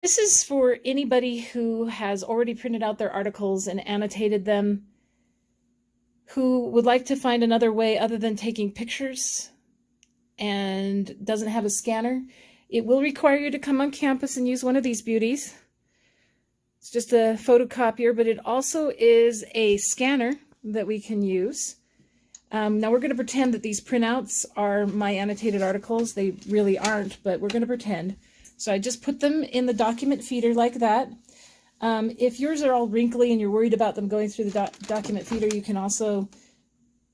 This is for anybody who has already printed out their articles and annotated them, who would like to find another way other than taking pictures and doesn't have a scanner. It will require you to come on campus and use one of these beauties. It's just a photocopier, but it also is a scanner that we can use. Now we're going to pretend that these printouts are my annotated articles. They really aren't, but we're going to pretend. So I just put them in the document feeder like that. If yours are all wrinkly and you're worried about them going through the document feeder, you can also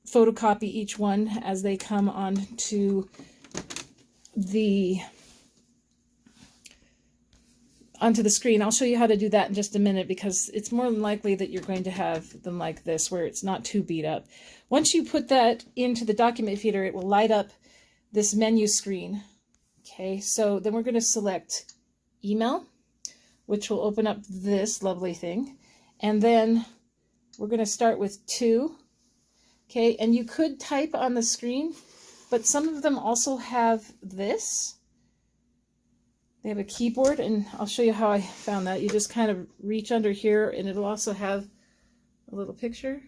photocopy each one as they come onto the screen. I'll show you how to do that in just a minute, because it's more than likely that you're going to have them like this, where it's not too beat up. Once you put that into the document feeder, it will light up this menu screen. Okay, so then we're going to select email, which will open up this lovely thing. And then we're going to start with 2. Okay, and you could type on the screen, but some of them also have this. They have a keyboard, and I'll show you how I found that. You just kind of reach under here, and it'll also have a little picture.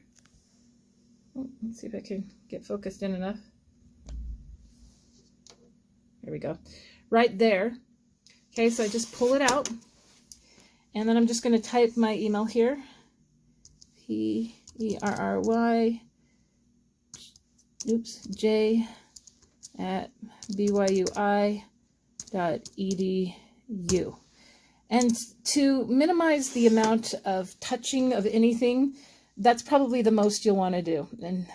Let's see if I can get focused in enough. There we go. Right there. Okay, so I just pull it out, and then I'm just going to type my email here. Perry, j@byui.edu. And to minimize the amount of touching of anything, that's probably the most you'll want to do, and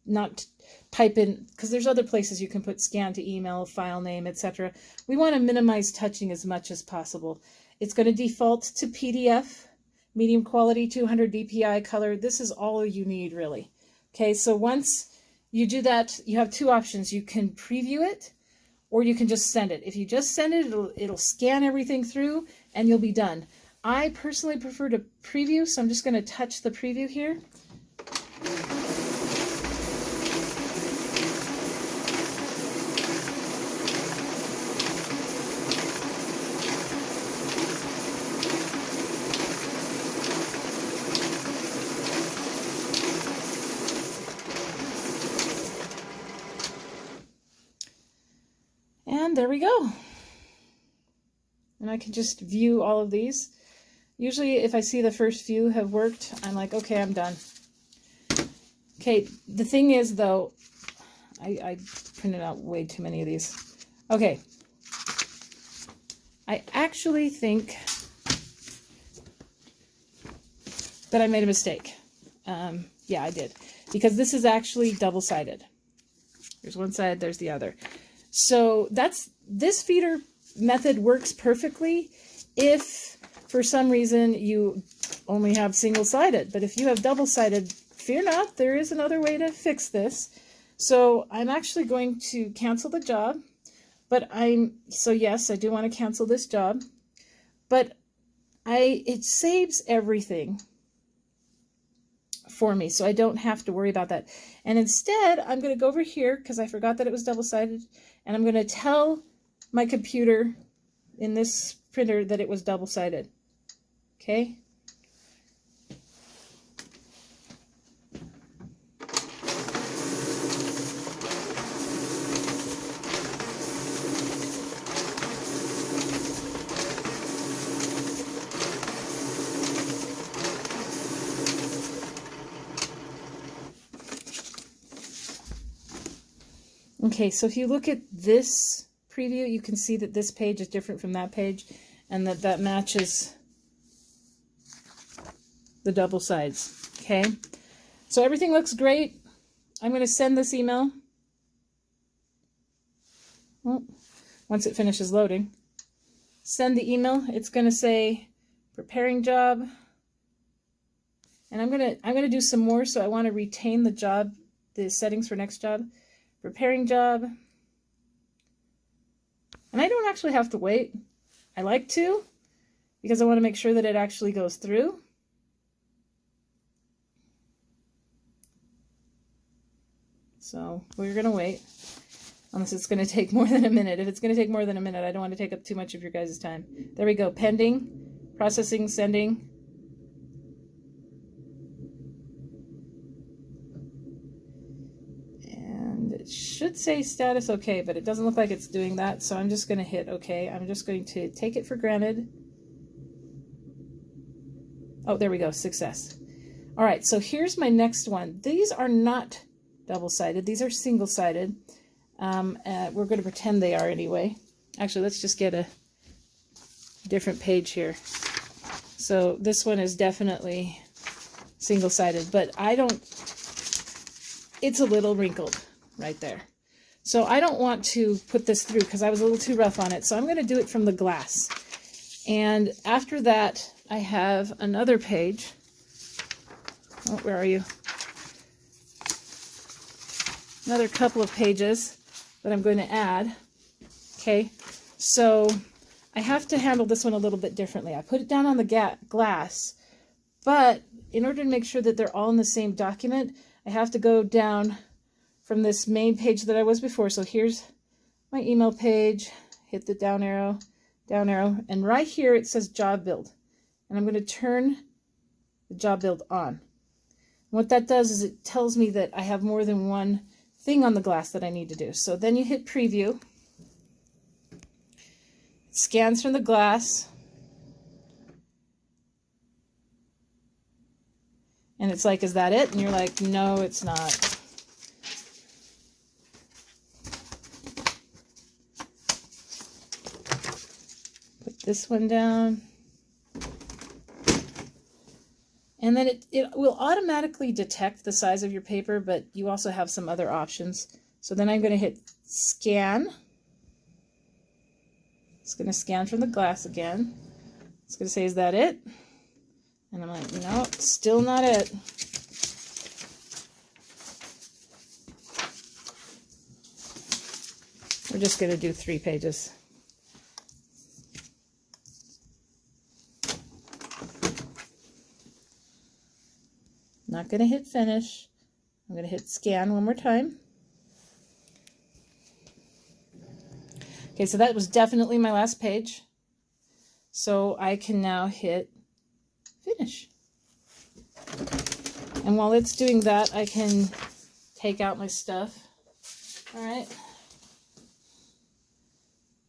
not type in, because there's other places you can put scan to email, file name, etc. We want to minimize touching as much as possible. It's going to default to PDF, medium quality, 200 dpi color. This is all you need, really. Okay, so once you do that, you have 2 options. You can preview it, or you can just send it. If you just send it, it'll scan everything through and you'll be done. I personally prefer to preview, so I'm just going to touch the preview here. And there we go. And I can just view all of these. Usually if I see the first few have worked, I'm like, okay, I'm done. Okay, the thing is though, I printed out way too many of these. Okay, I actually think that I made a mistake. Yeah, I did. Because this is actually double-sided. There's one side, there's the other. So this feeder method works perfectly if for some reason you only have single-sided. But if you have double-sided, fear not, there is another way to fix this. So I'm actually going to cancel the job. But so yes, I do want to cancel this job. But it saves everything for me, so I don't have to worry about that. And instead, I'm going to go over here, because I forgot that it was double-sided, and I'm going to tell my computer in this printer that it was double-sided. Okay? Okay, so if you look at this preview, you can see that this page is different from that page, and that matches the double sides. Okay, so everything looks great. I'm going to send this email. Well, once it finishes loading, send the email. It's going to say preparing job, and I'm going to do some more. So I want to retain the job, the settings for next job. Preparing job. And I don't actually have to wait. I like to, because I want to make sure that it actually goes through. So we're going to wait. unless it's going to take more than a minute. If it's going to take more than a minute, I don't want to take up too much of your guys' time. There we go. Pending, processing, sending. And it should say status okay, but it doesn't look like it's doing that, so I'm just going to hit okay. I'm just going to take it for granted. Oh, there we go. Success. All right, so here's my next one. These are not double-sided. These are single-sided. We're going to pretend they are anyway. Actually, let's just get a different page here. So this one is definitely single-sided, but I don't, it's a little wrinkled right there. So I don't want to put this through because I was a little too rough on it. So I'm going to do it from the glass. And after that, I have another page. Oh, where are you? Another couple of pages that I'm going to add. Okay, so I have to handle this one a little bit differently. I put it down on the glass, but in order to make sure that they're all in the same document, I have to go down from this main page that I was before. So here's my email page, hit the down arrow, and right here it says job build. And I'm going to turn the job build on. What that does is it tells me that I have more than one thing on the glass that I need to do. So then you hit preview. It scans from the glass. And it's like, is that it? And you're like, no, it's not. Put this one down. And then it will automatically detect the size of your paper, but you also have some other options. So then I'm going to hit scan. It's going to scan from the glass again. It's going to say, is that it? And I'm like, no, still not it. We're just going to do 3 pages. Not going to hit finish. I'm going to hit scan one more time. Okay, so that was definitely my last page. So I can now hit finish. And while it's doing that, I can take out my stuff. All right.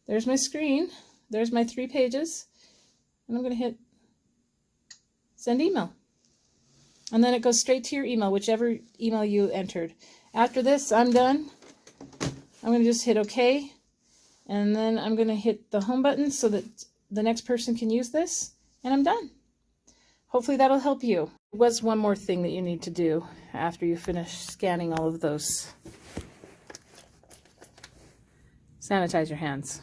There's my screen. There's my 3 pages. And I'm going to hit send email. And then it goes straight to your email, whichever email you entered. After this, I'm done. I'm going to just hit OK. And then I'm going to hit the home button so that the next person can use this. And I'm done. Hopefully that'll help you. There was one more thing that you need to do after you finish scanning all of those. Sanitize your hands.